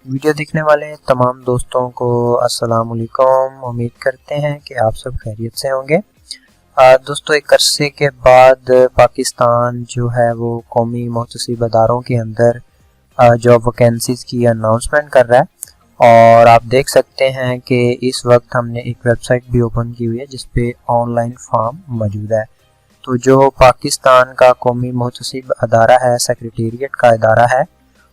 Video देखने वाले तमाम दोस्तों को अस्सलाम वालेकुम। उम्मीद करते हैं कि आप सब खैरियत से होंगे। दोस्तों, एक अरसे के बाद पाकिस्तान जो है वो कौमी मुहतसिब अदारों के अंदर जॉब वैकेंसीज की अनाउंसमेंट कर रहा है और आप देख सकते हैं कि इस वक्त हमने एक वेबसाइट भी ओपन की हुई है जिस पे ऑनलाइन फॉर्म मौजूद है। तो जो पाकिस्तान का कौमी मुहतसिब अदारा है, सेक्रेटेरिएट का अदारा है,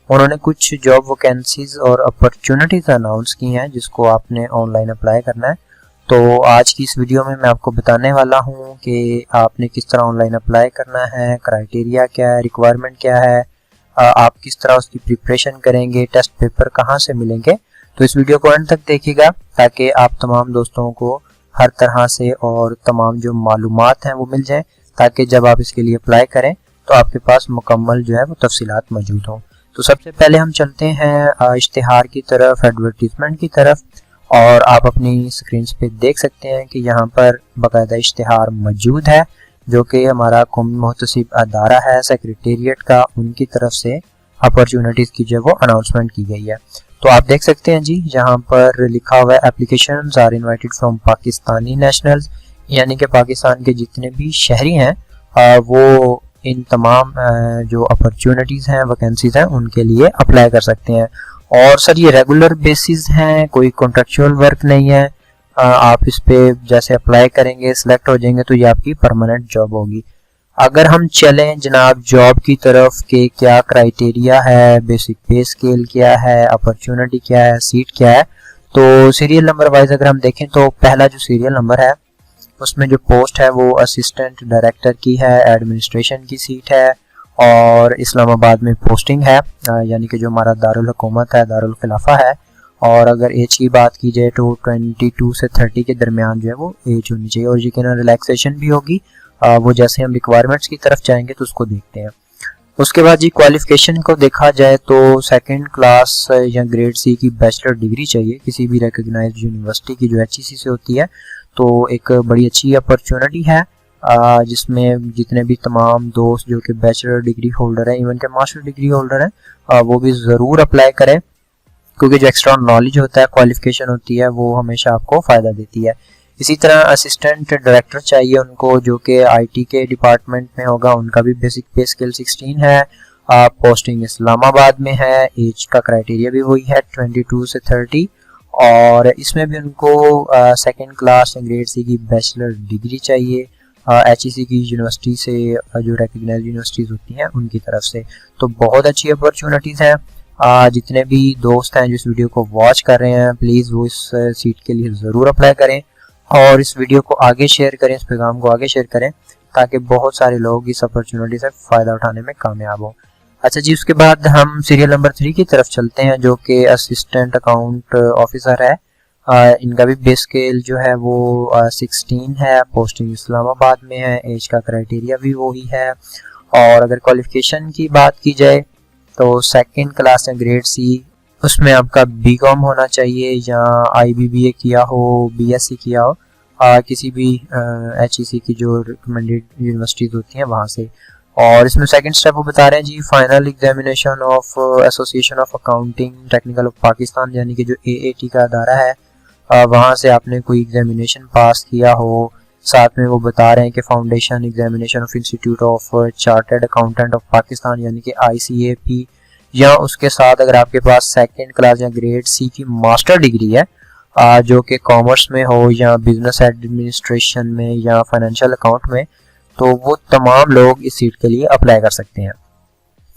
उन्होंने कुछ जॉब वैकेंसीज और अपॉर्चुनिटीज अनाउंस की हैं जिसको आपने ऑनलाइन अप्लाई करना है। तो आज की इस वीडियो में मैं आपको बताने वाला हूं कि आपने किस तरह ऑनलाइन अप्लाई करना है, क्राइटेरिया क्या है, रिक्वायरमेंट क्या है, आप किस तरह उसकी प्रिपरेशन करेंगे, टेस्ट पेपर कहां से मिलेंगे। तो इस वीडियो को अंत तक देखिएगा ताकि आप तमाम दोस्तों को हर तरह से और तमाम जो मालूमात हैं वो मिल जाए, ताकि जब आप इसके लिए अप्लाई करें तो आपके पास मुकम्मल जो है वो तफसीलात मौजूद हों। तो सबसे पहले हम चलते हैं इश्तिहार की तरफ, एडवर्टीजमेंट की तरफ, और आप अपनी स्क्रीन पे देख सकते हैं कि यहाँ पर बाकायदा इश्तिहार मौजूद है जो कि हमारा कौमी मुहतसिब अदारा है सेक्रेटेरिएट का, उनकी तरफ से अपॉर्चुनिटीज़ की जो वो अनाउंसमेंट की गई है। तो आप देख सकते हैं जी, यहाँ पर लिखा हुआ है applications are invited from Pakistani nationals, यानी कि पाकिस्तान के जितने भी शहरी हैं वो इन तमाम जो अपॉर्चुनिटीज़ हैं, वैकेंसीज हैं, उनके लिए अप्लाई कर सकते हैं। और सर ये रेगुलर बेसिस हैं, कोई कॉन्ट्रेक्चुअल वर्क नहीं है। आप इस पे जैसे अप्लाई करेंगे, सिलेक्ट हो जाएंगे तो ये आपकी परमानेंट जॉब होगी। अगर हम चलें जनाब जॉब की तरफ के क्या क्राइटेरिया है, बेसिक पे स्केल क्या है, अपॉर्चुनिटी क्या है, सीट क्या है, तो सीरियल नंबर वाइज अगर हम देखें तो पहला जो सीरियल नंबर है उसमें जो पोस्ट है वो असिस्टेंट डायरेक्टर की है, एडमिनिस्ट्रेशन की सीट है और इस्लामाबाद में पोस्टिंग है, यानी कि जो हमारा दारुल हुकूमत है, दारुल खिलाफा है। और अगर एज की बात की जाए तो 22 से 30 के दरमियान जो है वो एज होनी चाहिए और यकीनन रिलैक्सेशन भी होगी। वो जैसे हम रिक्वायरमेंट्स की तरफ जाएंगे तो उसको देखते हैं। उसके बाद जी क्वालिफिकेशन को देखा जाए तो सेकंड क्लास या ग्रेड सी की बैचलर डिग्री चाहिए किसी भी रिकॉग्नाइज्ड यूनिवर्सिटी की जो एचईसी से होती है। तो एक बड़ी अच्छी अपॉर्चुनिटी है जिसमें जितने भी तमाम दोस्त जो कि बैचलर डिग्री होल्डर हैं, इवन के मास्टर डिग्री होल्डर हैं, वो भी ज़रूर अप्लाई करें, क्योंकि जो एक्स्ट्रा नॉलेज होता है, क्वालिफिकेशन होती है, वो हमेशा आपको फ़ायदा देती है। इसी तरह असिस्टेंट डायरेक्टर चाहिए उनको जो कि आईटी के डिपार्टमेंट में होगा, उनका भी बेसिक पे स्केल 16 है, पोस्टिंग इस्लामाबाद में है, एज का क्राइटेरिया भी वही है 22 से 30, और इसमें भी उनको सेकंड क्लास ग्रेड सी की बैचलर डिग्री चाहिए एचईसी की यूनिवर्सिटी से, जो रिकॉग्नाइज्ड यूनिवर्सिटीज़ होती हैं उनकी तरफ से। तो बहुत अच्छी अपॉर्चुनिटीज़ हैं। जितने भी दोस्त हैं जो इस वीडियो को वॉच कर रहे हैं, प्लीज़ वो इस सीट के लिए ज़रूर अप्लाई करें और इस वीडियो को आगे शेयर करें, इस पैगाम को आगे शेयर करें ताकि बहुत सारे लोग इस अपॉर्चुनिटी से फ़ायदा उठाने में कामयाब हों। अच्छा जी, उसके बाद हम सीरियल नंबर 3 की तरफ चलते हैं जो कि असिस्टेंट अकाउंट ऑफिसर है। इनका भी बेस स्केल जो है वो 16 है, पोस्टिंग इस्लामाबाद में है, एज का क्राइटेरिया भी वही है। और अगर क्वालिफिकेशन की बात की जाए तो सेकंड क्लास या ग्रेड सी, उसमें आपका बीकॉम होना चाहिए या आईबीबीए किया हो, बीएससी किया हो, किसी भी एचईसी की जो रिकमेंडेड यूनिवर्सिटीज़ होती हैं वहाँ से। और इसमें सेकंड स्टेप वो बता रहे हैं जी, final examination of association of accounting technical of Pakistan, यानी कि जो एएटी का अदारा है, वहाँ से आपने कोई एग्जामिनेशन पास किया हो। साथ में वो बता रहे हैं कि foundation examination of institute of chartered accountant of Pakistan, यानी कि आईसीएपी, या उसके साथ अगर आपके पास सेकंड क्लास या ग्रेड सी की मास्टर डिग्री है जो कि कॉमर्स में हो या बिजनेस एडमिनिस्ट्रेशन में या फाइनेंशियल अकाउंट में, तो वो तमाम लोग इस सीट के लिए अप्लाई कर सकते हैं।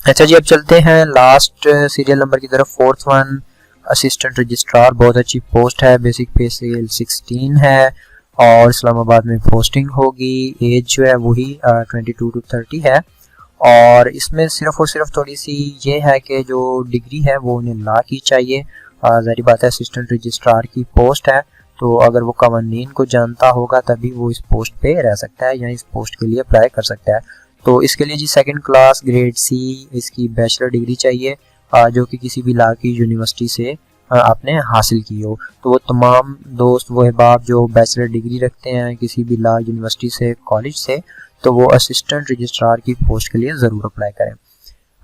अच्छा जी, अब चलते हैं लास्ट सीरियल नंबर की तरफ, फोर्थ वन, असिस्टेंट रजिस्ट्रार। बहुत अच्छी पोस्ट है, बेसिक पे स्केल 16 है और इस्लामाबाद में पोस्टिंग होगी, एज जो है वही 22 to 30 है। और इसमें सिर्फ और सिर्फ थोड़ी सी ये है कि जो डिग्री है वो उन्हें ला की चाहिए। ज़ाहिर बात है असिस्टेंट रजिस्ट्रार की पोस्ट है, तो अगर वो कवानीन को जानता होगा तभी वो इस पोस्ट पे रह सकता है या इस पोस्ट के लिए अप्लाई कर सकता है। तो इसके लिए जी सेकंड क्लास ग्रेड सी इसकी बैचलर डिग्री चाहिए जो कि किसी भी ला की यूनिवर्सिटी से आपने हासिल की हो। तो वो तमाम दोस्त वो अहबाब जो बैचलर डिग्री रखते हैं किसी भी ला यूनिवर्सिटी से, कॉलेज से, तो वो असिस्टेंट रजिस्ट्रार की पोस्ट के लिए ज़रूर अप्लाई करें।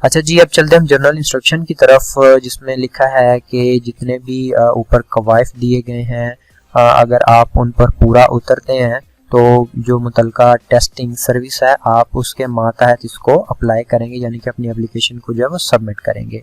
अच्छा जी, अब चलते हैं हम जनरल इंस्ट्रक्शन की तरफ, जिसमें लिखा है कि जितने भी ऊपर कवायद दिए गए हैं, अगर आप उन पर पूरा उतरते हैं तो जो मुतलका टेस्टिंग सर्विस है आप उसके मातहत इसको अप्लाई करेंगे, यानी कि अपनी एप्लीकेशन को जो है वो सबमिट करेंगे।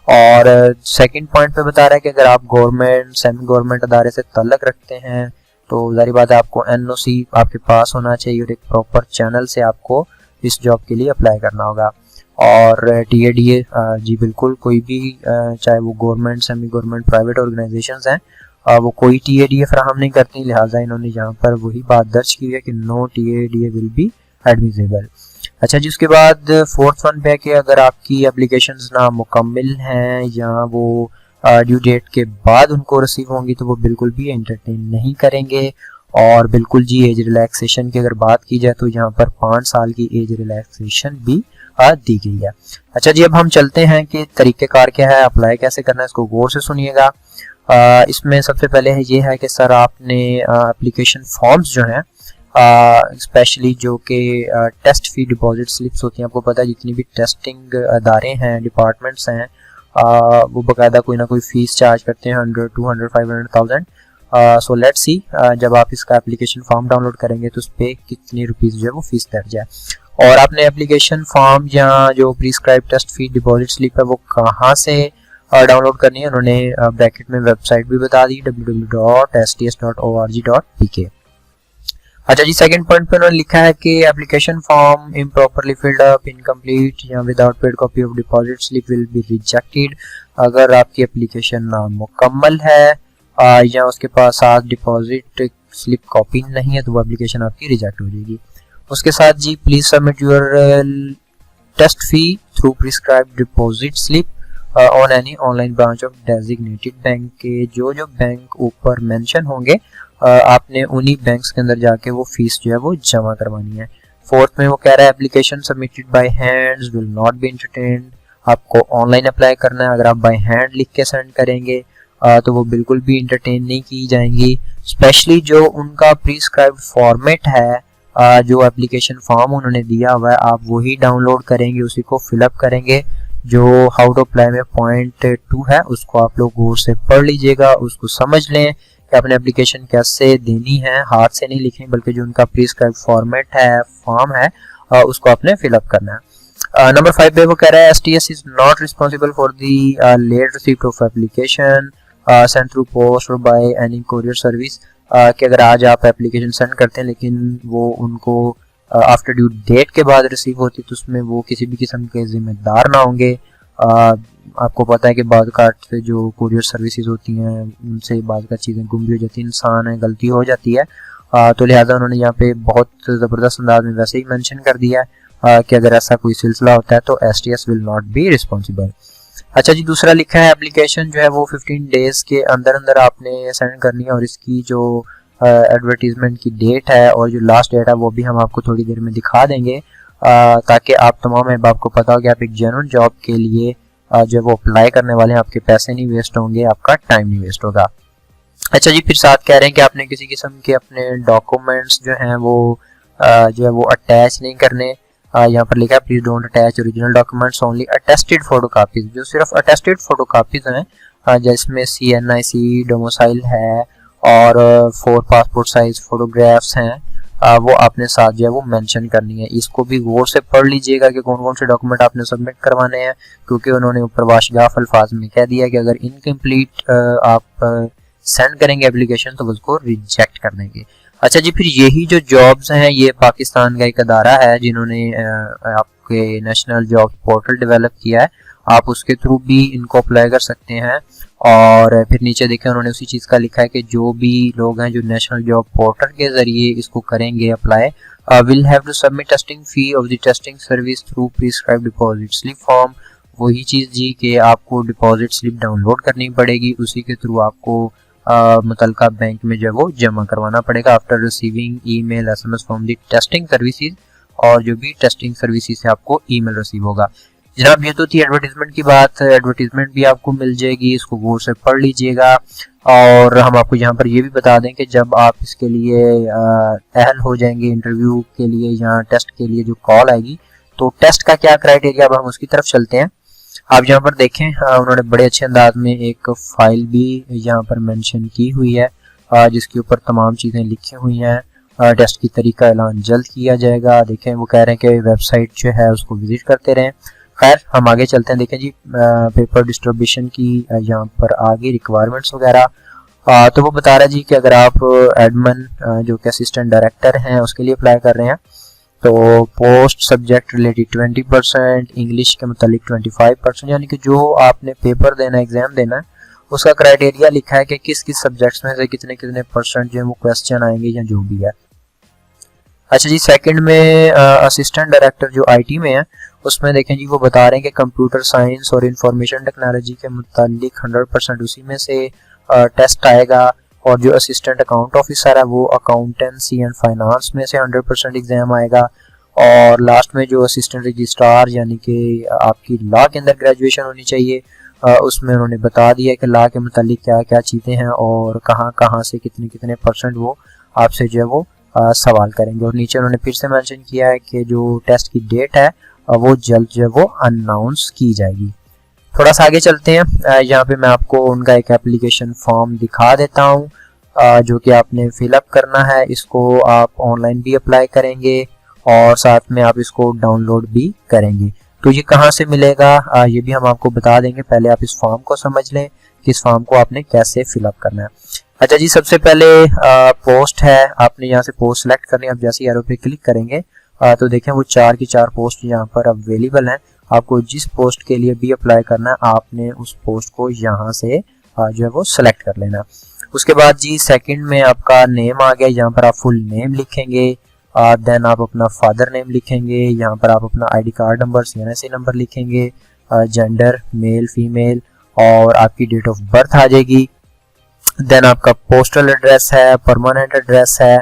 और सेकंड पॉइंट पे बता रहा है कि अगर आप गवर्नमेंट सेमी गवर्नमेंट अदारे से ताल्लुक़ रखते हैं तो ज़ाहिर बात है आपको एनओसी आपके पास होना चाहिए और एक प्रॉपर चैनल से आपको इस जॉब के लिए अप्लाई करना होगा। और टीएडीए जी बिल्कुल, कोई भी चाहे वो government semi government private organisations हैं वो कोई टीएडीए फराहम नहीं करती, लिहाजा इन्होंने यहाँ पर वही बात दर्ज की है कि no TA DA will be admissible. अच्छा जी, उसके बाद फोर्थ वन पे है कि अगर आपकी एप्लीकेशंस ना मुकम्मल हैं या वो ड्यू डेट के बाद उनको रिसीव होंगी तो वो बिल्कुल भी एंटरटेन नहीं करेंगे। और बिल्कुल जी, एज रिलैक्सेशन की अगर बात की जाए तो यहाँ पर 5 साल की एज रिलैक्सेशन भी दी गई है। अच्छा जी, अब हम चलते हैं कि तरीक़ेकार क्या है, अप्लाई कैसे करना है, इसको गौर से सुनिएगा। इसमें सबसे पहले ये है कि सर आपने एप्लीकेशन फॉर्म्स जो हैं स्पेशली जो कि टेस्ट फी डिपॉजिट स्लिप्स होती हैं, आपको पता है जितनी भी टेस्टिंग अदारे हैं, डिपार्टमेंट्स हैं, वो बाकायदा कोई ना कोई फीस चार्ज करते हैं, 100, 200, 500,000। सो लेट्स सी जब आप इसका एप्लीकेशन फॉर्म डाउनलोड करेंगे तो उस पर कितनी रुपीज़ जो है वो फीस दर्ज है। और आपने एप्लीकेशन फॉर्म या जो प्रिस्क्राइब टेस्ट फी डिपॉजिट स्लिप है वो कहाँ से डाउनलोड करनी है, उन्होंने ब्रैकेट में वेबसाइट भी बता दी, www.sts.org.pk। अच्छा जी, सेकंड पॉइंट पे उन्होंने लिखा है कि application form improperly filled up, incomplete या without paid copy of deposit slip will be rejected. अगर आपकी एप्लीकेशन नामुकम्मल है या उसके पास साथ डिपॉजिट स्लिप कॉपी नहीं है तो वो एप्लीकेशन आपकी रिजेक्ट हो जाएगी। उसके साथ जी, please submit your test fee through prescribed deposit slip on any online branch of designated bank के जो बैंक ऊपर मेंशन होंगे आपने उन्हीं बैंक्स के अंदर जाके वो फीस जो है वो जमा करवानी है। फोर्थ में वो कह रहा है application submitted by hands will not be entertained. आपको ऑनलाइन अप्लाई करना है, अगर आप बाय हैंड लिख के सेंड करेंगे तो वो बिल्कुल भी एंटरटेन नहीं की जाएंगी। स्पेशली जो उनका प्रिस्क्राइब्ड फॉर्मेट है, जो एप्लीकेशन फॉर्म उन्होंने दिया हुआ है आप वही डाउनलोड करेंगे, उसी को फिलअप करेंगे। जो हाउ टू अप्लाई में पॉइंट 2 है उसको आप लोग गौर से पढ़ लीजिएगा, उसको समझ लें कि अपने एप्लीकेशन कैसे देनी है, हाथ से नहीं लिखनी बल्कि जो उनका प्रिस्क्राइब फॉर्मेट है, फॉर्म है, उसको आपने फिलअप करना है। नंबर 5 पे वो कह रहा है STS is not responsible for the late receipt of application send through post और बाय एनी कोरियर सर्विस। कि अगर आज आप एप्लीकेशन सेंड करते हैं लेकिन वो उनको आफ्टर ड्यू डेट के बाद रिसीव होती तो उसमें वो किसी भी किस्म के जिम्मेदार ना होंगे। आपको पता है कि बाद काट से जो कुरियर सर्विसेज होती हैं उनसे बाद का चीज़ें गुम भी हो जाती है, इंसान है, गलती हो जाती है। तो लिहाजा उन्होंने यहाँ पे बहुत ज़बरदस्त अंदाज में वैसे ही मेंशन कर दिया है कि अगर ऐसा कोई सिलसिला होता है तो STS will not be responsible. अच्छा जी, दूसरा लिखा है एप्लीकेशन जो है वो 15 डेज के अंदर अंदर आपने सेंड करनी है और इसकी जो एडवर्टीजमेंट की डेट है और जो लास्ट डेट है वो भी हम आपको थोड़ी देर में दिखा देंगे ताकि आप तमाम अहबाब को पता हो कि आप एक जेन्युइन जॉब के लिए जब वो अप्लाई करने वाले हैं आपके पैसे नहीं वेस्ट होंगे, आपका टाइम नहीं वेस्ट होगा। अच्छा जी, फिर साथ कह रहे हैं कि आपने किसी किस्म के अपने डॉक्यूमेंट्स जो हैं वो अटैच नहीं करने। यहाँ पर लिखा है please don't attach original documents only attested photocopies, जो सिर्फ अटेस्टेड फोटोकॉपीज हैं जिसमें CNIC डोमिसाइल है और 4 पासपोर्ट साइज फोटोग्राफ्स हैं, वो आपने साथ जो है वो मेंशन करनी है। इसको भी गौर से पढ़ लीजिएगा कि कौन कौन से डॉक्यूमेंट आपने सबमिट करवाने हैं, क्योंकि उन्होंने ऊपर वाशगाफ अल्फाज में कह दिया कि अगर इनकम्प्लीट आप सेंड करेंगे एप्लीकेशन तो उसको रिजेक्ट कर देंगे। अच्छा जी, फिर यही जो जॉब्स हैं ये पाकिस्तान का एक अदारा है जिन्होंने आपके नेशनल जॉब पोर्टल डेवलप किया है, आप उसके थ्रू भी इनको अप्लाई कर सकते हैं। और फिर नीचे देखें उन्होंने उसी चीज़ का लिखा है कि जो भी लोग हैं जो नेशनल जॉब पोर्टल के ज़रिए इसको करेंगे apply will have to submit testing fee of the testing service through prescribed deposit slip form. वही चीज़ जी कि आपको डिपॉजिट स्लिप डाउनलोड करनी पड़ेगी, उसी के थ्रू आपको मुतलका बैंक में जो वो जमा करवाना पड़ेगा after receiving email SMS from the testing services, और जो भी टेस्टिंग सर्विसेज से आपको ईमेल रिसीव होगा। जनाब ये तो थी एडवर्टीजमेंट की बात, एडवर्टीजमेंट भी आपको मिल जाएगी, इसको गौर से पढ़ लीजिएगा। और हम आपको यहाँ पर ये भी बता दें कि जब आप इसके लिए अहल हो जाएंगे इंटरव्यू के लिए या टेस्ट के लिए जो कॉल आएगी तो टेस्ट का क्या क्राइटेरिया, अब हम उसकी तरफ चलते हैं। आप यहाँ पर देखें उन्होंने बड़े अच्छे अंदाज में एक फाइल भी यहाँ पर मेंशन की हुई है जिसके ऊपर तमाम चीज़ें लिखी हुई हैं। टेस्ट की तारीख का ऐलान जल्द किया जाएगा। देखें वो कह रहे हैं कि वेबसाइट जो है उसको विजिट करते रहें। खैर हम आगे चलते हैं। देखें जी पेपर डिस्ट्रीब्यूशन की यहाँ पर आगे रिक्वायरमेंट्स वगैरह तो वो बता रहा है जी कि अगर आप एडमिन जो कि असिस्टेंट डायरेक्टर हैं उसके लिए अप्लाई कर रहे हैं तो पोस्ट सब्जेक्ट रिलेटेड 20%, इंग्लिश के मुतालिक 25%, यानी कि जो आपने पेपर देना है, एग्जाम देना है, उसका क्राइटेरिया लिखा है कि किस किस सब्जेक्ट्स में से कितने कितने परसेंट जो है वो क्वेश्चन आएंगे या जो भी है। अच्छा जी सेकंड में असिस्टेंट डायरेक्टर जो आईटी में है उसमें देखें जी वो बता रहे हैं कि कंप्यूटर साइंस और इंफॉर्मेशन टेक्नोलॉजी के मुतालिक 100% उसी में से टेस्ट आएगा, और जो असिस्टेंट अकाउंट ऑफिसर है वो अकाउंटेंसी एंड फाइनेंस में से 100% एग्जाम आएगा, और लास्ट में जो असिस्टेंट रजिस्ट्रार यानी कि आपकी लॉ के अंदर ग्रेजुएशन होनी चाहिए उसमें उन्होंने बता दिया कि लॉ के मुतालिक क्या क्या चीज़ें हैं और कहाँ कहाँ से कितने कितने परसेंट वो आपसे जो है वो सवाल करेंगे। और नीचे उन्होंने फिर से मेंशन किया है कि जो टेस्ट की डेट है वो जल्द जो है वो अनाउंस की जाएगी। थोड़ा सा आगे चलते हैं। यहाँ पे मैं आपको उनका एक एप्लीकेशन फॉर्म दिखा देता हूँ जो कि आपने फिलअप करना है। इसको आप ऑनलाइन भी अप्लाई करेंगे और साथ में आप इसको डाउनलोड भी करेंगे। तो ये कहाँ से मिलेगा ये भी हम आपको बता देंगे। पहले आप इस फॉर्म को समझ लें कि इस फॉर्म को आपने कैसे फिलअप करना है। अच्छा जी सबसे पहले पोस्ट है, आपने यहाँ से पोस्ट सेलेक्ट करनी है। आप जैसे एरो पे क्लिक करेंगे तो देखें वो 4 की 4 पोस्ट यहाँ पर अवेलेबल हैं। आपको जिस पोस्ट के लिए भी अप्लाई करना है आपने उस पोस्ट को यहाँ से जो है वो सिलेक्ट कर लेना। उसके बाद जी सेकंड में आपका नेम आ गया, यहाँ पर आप फुल नेम लिखेंगे, देन आप अपना फादर नेम लिखेंगे, यहाँ पर आप अपना ID card number CNSE number लिखेंगे, जेंडर मेल फीमेल और आपकी डेट ऑफ बर्थ आ जाएगी। देन आपका पोस्टल एड्रेस है, परमानेंट एड्रेस है,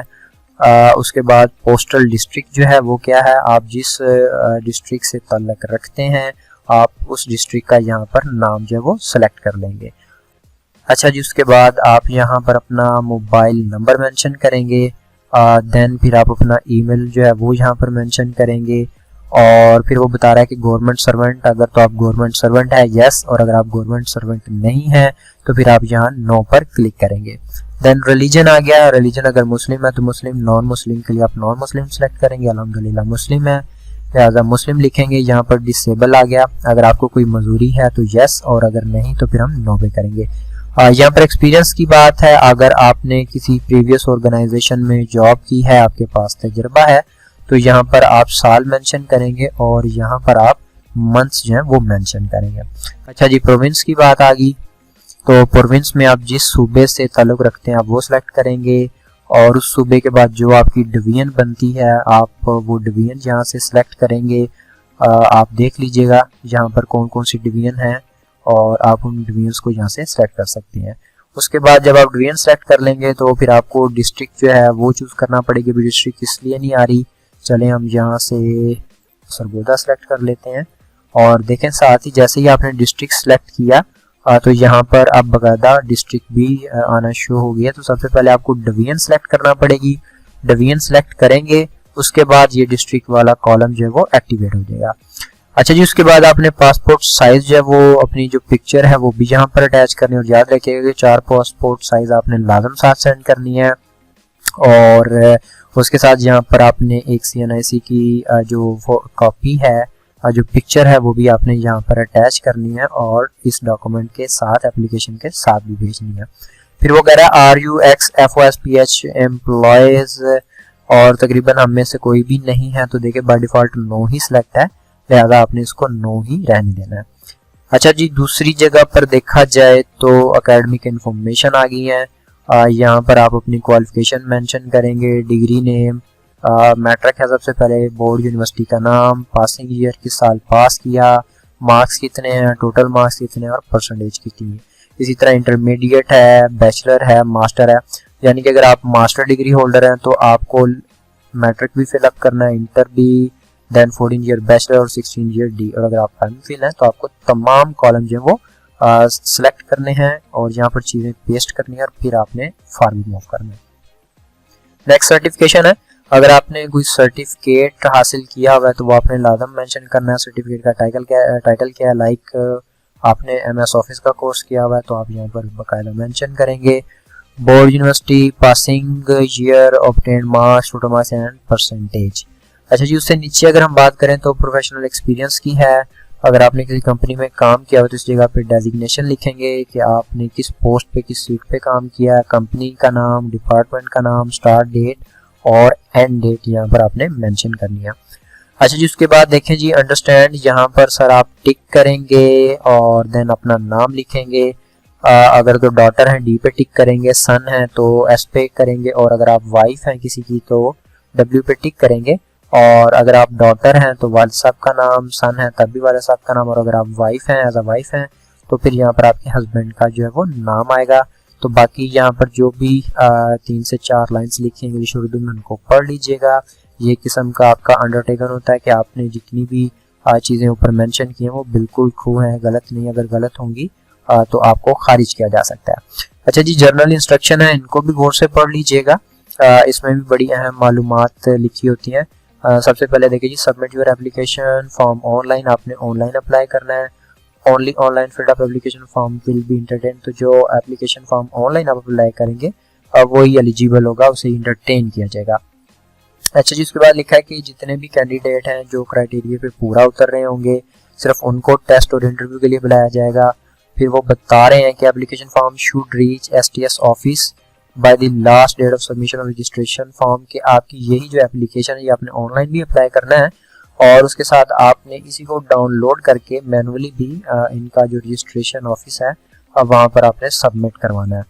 उसके बाद पोस्टल डिस्ट्रिक्ट जो है वो क्या है, आप जिस डिस्ट्रिक्ट से ताल्लुक रखते हैं आप उस डिस्ट्रिक्ट का यहाँ पर नाम जो है वो सिलेक्ट कर लेंगे। अच्छा जी उसके बाद आप यहाँ पर अपना मोबाइल नंबर मेंशन करेंगे, देन फिर आप अपना ईमेल जो है वो यहाँ पर मेंशन करेंगे, और फिर वो बता रहा है कि गवर्नमेंट सर्वेंट अगर तो आप गवर्नमेंट सर्वेंट है यस, और अगर आप गवर्नमेंट सर्वेंट नहीं है तो फिर आप यहाँ नो पर क्लिक करेंगे। देन रिलीजन आ गया, रिलीजन अगर मुस्लिम है तो मुस्लिम, नॉन मुस्लिम के लिए आप नॉन मुस्लिम सेलेक्ट करेंगे। अल्हम्दुलिल्लाह मुस्लिम है लिहाजा मुस्लिम लिखेंगे। यहाँ पर डिसेबल आ गया, अगर आपको कोई मजदूरी है तो यस, और अगर नहीं तो फिर हम नो पे करेंगे। यहाँ पर एक्सपीरियंस की बात है, अगर आपने किसी प्रीवियस ऑर्गेनाइजेशन में जॉब की है, आपके पास तजुर्बा है, तो यहाँ पर आप साल मेंशन करेंगे और यहाँ पर आप मंथ्स जो है वो मेंशन करेंगे। अच्छा जी प्रोविंस की बात आ गई, तो प्रोविंस में आप जिस सूबे से ताल्लुक रखते हैं आप वो सिलेक्ट करेंगे, और उस सूबे के बाद जो आपकी डिवीजन बनती है आप वो डिवीजन यहाँ से सिलेक्ट करेंगे। आप देख लीजिएगा यहाँ पर कौन कौन सी डिवीजन है और आप उन डिवीजन्स को यहाँ से सिलेक्ट कर सकते हैं। उसके बाद जब आप डिवीजन सेलेक्ट कर लेंगे तो फिर आपको डिस्ट्रिक्ट जो है वो चूज करना पड़ेगी। डिस्ट्रिक्ट इसलिए नहीं आ रही, चले हम यहाँ से सरगोदा सेलेक्ट कर लेते हैं, और देखें साथ ही जैसे ही आपने डिस्ट्रिक्ट सेलेक्ट किया तो यहाँ पर अब बकायदा डिस्ट्रिक्ट भी आना शुरू हो गया। तो सबसे पहले आपको डिवीजन सेलेक्ट करना पड़ेगी, डिवीजन सेलेक्ट करेंगे उसके बाद ये डिस्ट्रिक्ट वाला कॉलम जो है वो एक्टिवेट हो जाएगा। अच्छा जी उसके बाद आपने पासपोर्ट साइज जो है वो अपनी जो पिक्चर है वो भी यहाँ पर अटैच करनी है, और याद रखिएगा कि 4 पासपोर्ट साइज आपने लाजम साथ सेंड करनी है, और उसके साथ यहाँ पर आपने एक CNIC की जो कॉपी है जो पिक्चर है वो भी आपने यहाँ पर अटैच करनी है, और इस डॉक्यूमेंट के साथ एप्लीकेशन के साथ भी भेजनी है। फिर वो कह रहा है RUX FOSPH एम्प्लॉयज, और तकरीबन हम में से कोई भी नहीं है, तो देखिए बाय डिफॉल्ट नो ही सिलेक्ट है, लिहाजा आपने इसको नो ही रहने देना है। अच्छा जी दूसरी जगह पर देखा जाए तो एकेडमिक इन्फॉर्मेशन आ गई है। यहाँ पर आप अपनी क्वालिफिकेशन मेंशन करेंगे, डिग्री नेम, मैट्रिक है सबसे पहले, बोर्ड यूनिवर्सिटी का नाम, पासिंग ईयर किस साल पास किया, मार्क्स कितने हैं, टोटल मार्क्स कितने हैं और परसेंटेज कितनी है। इसी तरह इंटरमीडिएट है, बैचलर है, मास्टर है, यानी कि अगर आप मास्टर डिग्री होल्डर हैं तो आपको मैट्रिक भी फिलअप करना है, इंटर भी, देन 14 ईयर बैचलर और 16 ईयर डी, और अगर आप एमफिल हैं तो आपको तमाम कॉलम जो है वो सिलेक्ट करने हैं और यहाँ पर चीज़ें पेस्ट करनी है, और फिर आपने फॉर्म मूव करना है। नेक्स्ट सर्टिफिकेशन है, अगर आपने कोई सर्टिफिकेट हासिल किया हुआ है तो वो आपने लाजम मेंशन करना है। सर्टिफिकेट का टाइटल क्या है, लाइक आपने एमएस ऑफिस का कोर्स किया हुआ है तो आप यहाँ पर बाकायदा मेंशन करेंगे। Board university passing year obtained marks total marks and percentage. अच्छा जी, उससे नीचे अगर हम बात करें तो प्रोफेशनल एक्सपीरियंस की है। अगर आपने किसी कंपनी में काम किया हो तो इस जगह पे डेजिग्नेशन लिखेंगे कि आपने किस पोस्ट पे किस सीट पे काम किया है, कंपनी का नाम, डिपार्टमेंट का नाम, स्टार्ट डेट और एंड डेट यहाँ पर आपने मेंशन करनी है। अच्छा जी, उसके बाद देखें जी अंडरस्टैंड, यहाँ पर सर आप टिक करेंगे और देन अपना नाम लिखेंगे। अगर तो डॉटर है डी पे टिक करेंगे, सन है तो एस पे करेंगे और अगर आप वाइफ हैं किसी की तो डब्ल्यू पे टिक करेंगे। और अगर आप डॉटर हैं तो वालिद साहब का नाम, सन है तब भी वालिद साहब का नाम, और अगर आप वाइफ हैं एज अ वाइफ हैं तो फिर यहाँ पर आपके हस्बैंड का जो है वो नाम आएगा। तो बाकी यहाँ पर जो भी 3 से 4 लाइंस लिखी हैं इंग्लिश उर्दू में उनको पढ़ लीजिएगा। ये किस्म का आपका अंडरटेकन होता है कि आपने जितनी भी चीज़ें ऊपर मेंशन की हैं वो बिल्कुल ट्रू हैं, गलत नहीं। अगर गलत होंगी तो आपको खारिज किया जा सकता है। अच्छा जी, जर्नल इंस्ट्रक्शन है, इनको भी गौर से पढ़ लीजिएगा। इसमें भी बड़ी अहम मालूमात लिखी होती हैं। सबसे पहले देखिए जी, submit your application form online, आपने ऑनलाइन अप्लाई करना है। Only online filled up application form will be entertain, तो जो एप्लीकेशन फॉर्म ऑनलाइन आप अप्लाई करेंगे वही एलिजिबल होगा, उसे इंटरटेन किया जाएगा। अच्छा जी, उसके बाद लिखा है कि जितने भी कैंडिडेट हैं जो क्राइटेरिया पे पूरा उतर रहे होंगे सिर्फ उनको टेस्ट और इंटरव्यू के लिए बुलाया जाएगा। फिर वो बता रहे हैं कि application form should reach STS office by the last date of submission of registration form, कि आपकी यही जो एप्लीकेशन है ये आपने ऑनलाइन भी अप्लाई करना है और उसके साथ आपने इसी को डाउनलोड करके मैनुअली भी इनका जो रजिस्ट्रेशन ऑफिस है वहाँ पर आपने सबमिट करवाना है।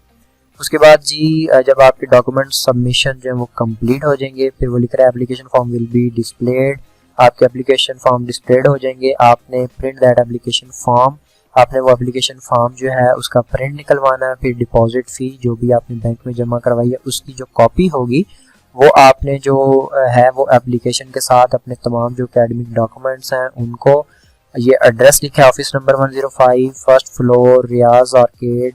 उसके बाद जी जब आपके डॉक्यूमेंट सबमिशन जो है वो कंप्लीट हो जाएंगे फिर वो लिख रहा है application form will be displayed, आपके एप्लीकेशन फॉर्म डिस्प्लेड हो जाएंगे। आपने प्रिंट दैट एप्लीकेशन फॉर्म, आपने वो एप्लीकेशन फॉर्म जो है उसका प्रिंट निकलवाना है। फिर डिपॉजिट फी जो भी आपने बैंक में जमा करवाई है उसकी जो कॉपी होगी वो आपने जो है वो एप्लीकेशन के साथ अपने तमाम जो एकेडमिक डॉक्यूमेंट्स हैं उनको, ये एड्रेस लिखा है ऑफिस नंबर 105 फर्स्ट फ्लोर रियाज आर्केड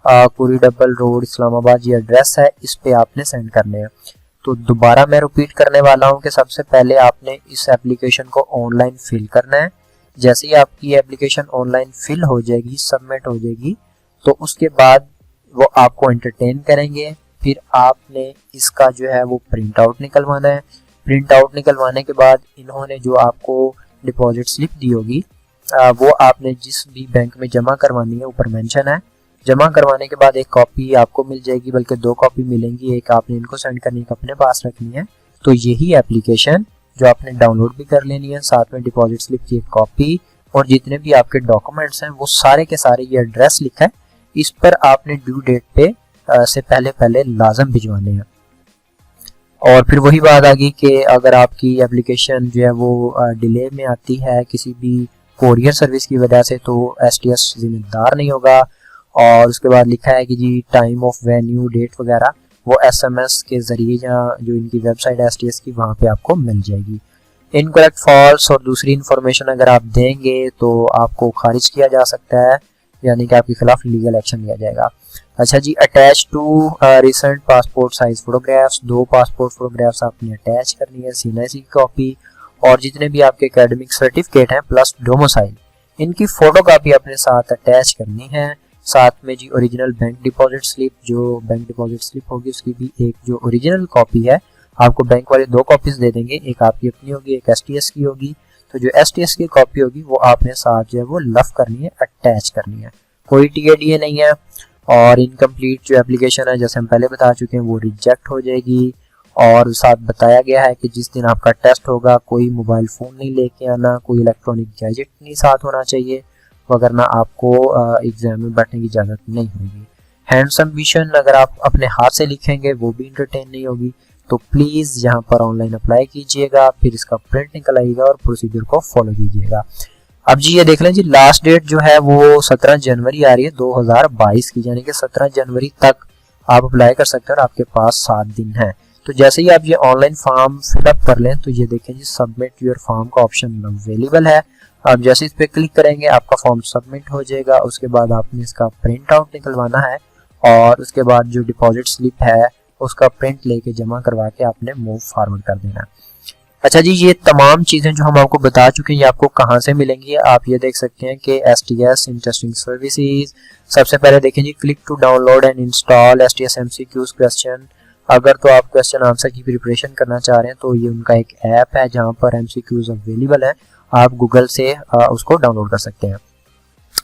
पूरी डबल रोड इस्लामाबाद, ये एड्रेस है, इस पे आपने सेंड करने हैं। तो दोबारा मैं रिपीट करने वाला हूँ कि सबसे पहले आपने इस एप्लीकेशन को ऑनलाइन फिल करना है। जैसे ही आपकी एप्लीकेशन ऑनलाइन फिल हो जाएगी, सबमिट हो जाएगी, तो उसके बाद वो आपको एंटरटेन करेंगे। फिर आपने इसका जो है वो प्रिंट आउट निकलवाना है। प्रिंट आउट निकलवाने के बाद इन्होंने जो आपको डिपॉजिट स्लिप दी होगी वो आपने जिस भी बैंक में जमा करवानी है ऊपर मेंशन है। जमा करवाने के बाद एक कॉपी आपको मिल जाएगी, बल्कि 2 कॉपी मिलेंगी, एक आपने इनको सेंड करनी है, अपने पास रखनी है। तो यही एप्लीकेशन जो आपने डाउनलोड भी कर लेनी है, साथ में डिपॉजिट स्लिप की एक कॉपी और जितने भी आपके डॉक्यूमेंट्स हैं वो सारे के सारे, ये एड्रेस लिखा है इस पर आपने ड्यू डेट पे से पहले लाजम भिजवाने हैं। और फिर वही बात आ गई कि अगर आपकी एप्लीकेशन जो है वो डिले में आती है किसी भी कोरियर सर्विस की वजह से तो STS जिम्मेदार नहीं होगा। और उसके बाद लिखा है कि जी टाइम ऑफ वेन्यू डेट वगैरह वो SMS के जरिए या जो इनकी वेबसाइट STS की वहाँ पे आपको मिल जाएगी। इनकरेक्ट फॉल्स और दूसरी इन्फॉर्मेशन अगर आप देंगे तो आपको खारिज किया जा सकता है, यानी कि आपके खिलाफ लीगल एक्शन लिया जाएगा। अच्छा जी, attach to recent passport size photographs, 2 passport photographs आपने अटैच करनी है, CNC की कॉपी और जितने भी आपके एकेडमिक सर्टिफिकेट हैं प्लस डोमिसाइल, इनकी फोटो कॉपी अपने साथ अटैच करनी है। साथ में जी ओरिजिनल बैंक डिपॉजिट स्लिप, जो बैंक डिपॉजिट स्लिप होगी उसकी भी एक जो ओरिजिनल कॉपी है आपको बैंक वाले 2 कॉपीज दे देंगे, एक आपकी अपनी होगी, एक STS की होगी। तो जो STS की कॉपी होगी वो आपने साथ जो है वो लफ करनी है, अटैच करनी है, कोई TADA नहीं है। और इनकम्प्लीट जो एप्लीकेशन है जैसे हम पहले बता चुके हैं वो रिजेक्ट हो जाएगी। और साथ बताया गया है कि जिस दिन आपका टेस्ट होगा कोई मोबाइल फ़ोन नहीं लेके आना, कोई इलेक्ट्रॉनिक गैजेट नहीं साथ होना चाहिए, वगरना आपको एग्जाम में बैठने की इजाज़त नहीं होगी। हैंड सबमिशन अगर आप अपने हाथ से लिखेंगे वो भी इंटरटेन नहीं होगी। तो प्लीज़ यहाँ पर ऑनलाइन अप्लाई कीजिएगा, फिर इसका प्रिंट निकल आएगा और प्रोसीजर को फॉलो कीजिएगा। अब जी ये देख लें जी, लास्ट डेट जो है वो 17 जनवरी आ रही है 2022 की, यानी कि 17 जनवरी तक आप अप्लाई कर सकते हैं और आपके पास 7 दिन है। तो जैसे ही आप ये ऑनलाइन फॉर्म फिलअप कर लें तो ये देखें जी सबमिट योर फॉर्म का ऑप्शन अवेलेबल है। आप जैसे इस पर क्लिक करेंगे आपका फॉर्म सबमिट हो जाएगा। उसके बाद आपने इसका प्रिंट आउट निकलवाना है और उसके बाद जो डिपॉजिट स्लिप है उसका प्रिंट लेके जमा करवा के आपने मूव फॉरवर्ड कर देना। अच्छा जी, ये तमाम चीज़ें जो हम आपको बता चुके हैं ये आपको कहाँ से मिलेंगी, आप ये देख सकते हैं कि STS इंटरेस्टिंग सर्विसेज। सबसे पहले देखें जी, click to download and install STS MCQs question. अगर तो आप क्वेश्चन आंसर की प्रिपरेशन करना चाह रहे हैं तो ये उनका एक ऐप है जहाँ पर MCQs अवेलेबल है, आप गूगल से उसको डाउनलोड कर सकते हैं।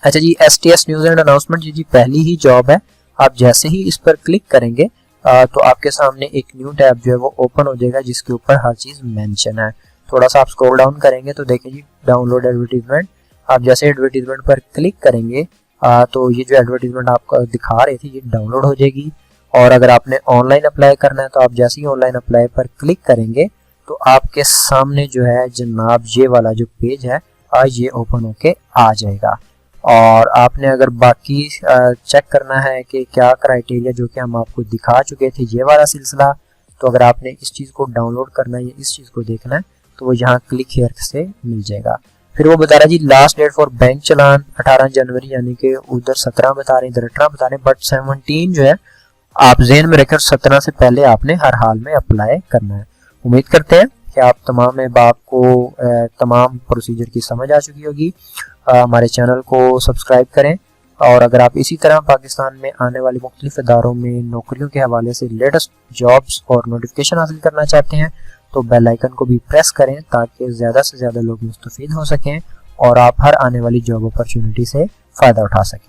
अच्छा जी, STS न्यूज़ एंड अनाउंसमेंट जी पहली ही जॉब है, आप जैसे ही इस पर क्लिक करेंगे तो आपके सामने एक न्यू टैब जो है वो ओपन हो जाएगा जिसके ऊपर हर चीज़ मेंशन है। थोड़ा सा आप स्क्रॉल डाउन करेंगे तो देखें जी, डाउनलोड एडवर्टीजमेंट। आप जैसे एडवर्टीजमेंट पर क्लिक करेंगे तो ये जो एडवर्टीजमेंट आपको दिखा रही थी ये डाउनलोड हो जाएगी। और अगर आपने ऑनलाइन अप्लाई करना है तो आप जैसे ही ऑनलाइन अप्लाई पर क्लिक करेंगे तो आपके सामने जो है जनाब ये वाला जो पेज है ये ओपन होके आ जाएगा। और आपने अगर बाकी चेक करना है कि क्या क्राइटेरिया जो कि हम आपको दिखा चुके थे ये वाला सिलसिला, तो अगर आपने इस चीज़ को डाउनलोड करना है या इस चीज़ को देखना है तो वो यहाँ क्लिक हियर से मिल जाएगा। फिर वो बता रहा है जी लास्ट डेट फॉर बैंक चलान 18 जनवरी, यानी कि उधर 17 बता रहे हैं इधर 18 बता रहे हैं, बट 17 जो है आप ज़हन में रखकर 17 से पहले आपने हर हाल में अप्लाई करना है। उम्मीद करते हैं कि आप तमाम बाप को तमाम प्रोसीजर की समझ आ चुकी होगी। हमारे चैनल को सब्सक्राइब करें और अगर आप इसी तरह पाकिस्तान में आने वाले मुख्तलिफ इदारों में नौकरियों के हवाले से लेटेस्ट जॉब्स और नोटिफिकेशन हासिल करना चाहते हैं तो बेल आइकन को भी प्रेस करें ताकि ज़्यादा से ज़्यादा लोग मुस्तफ़ीद हो सकें और आप हर आने वाली जॉब अपॉर्चुनिटी से फ़ायदा उठा सकें।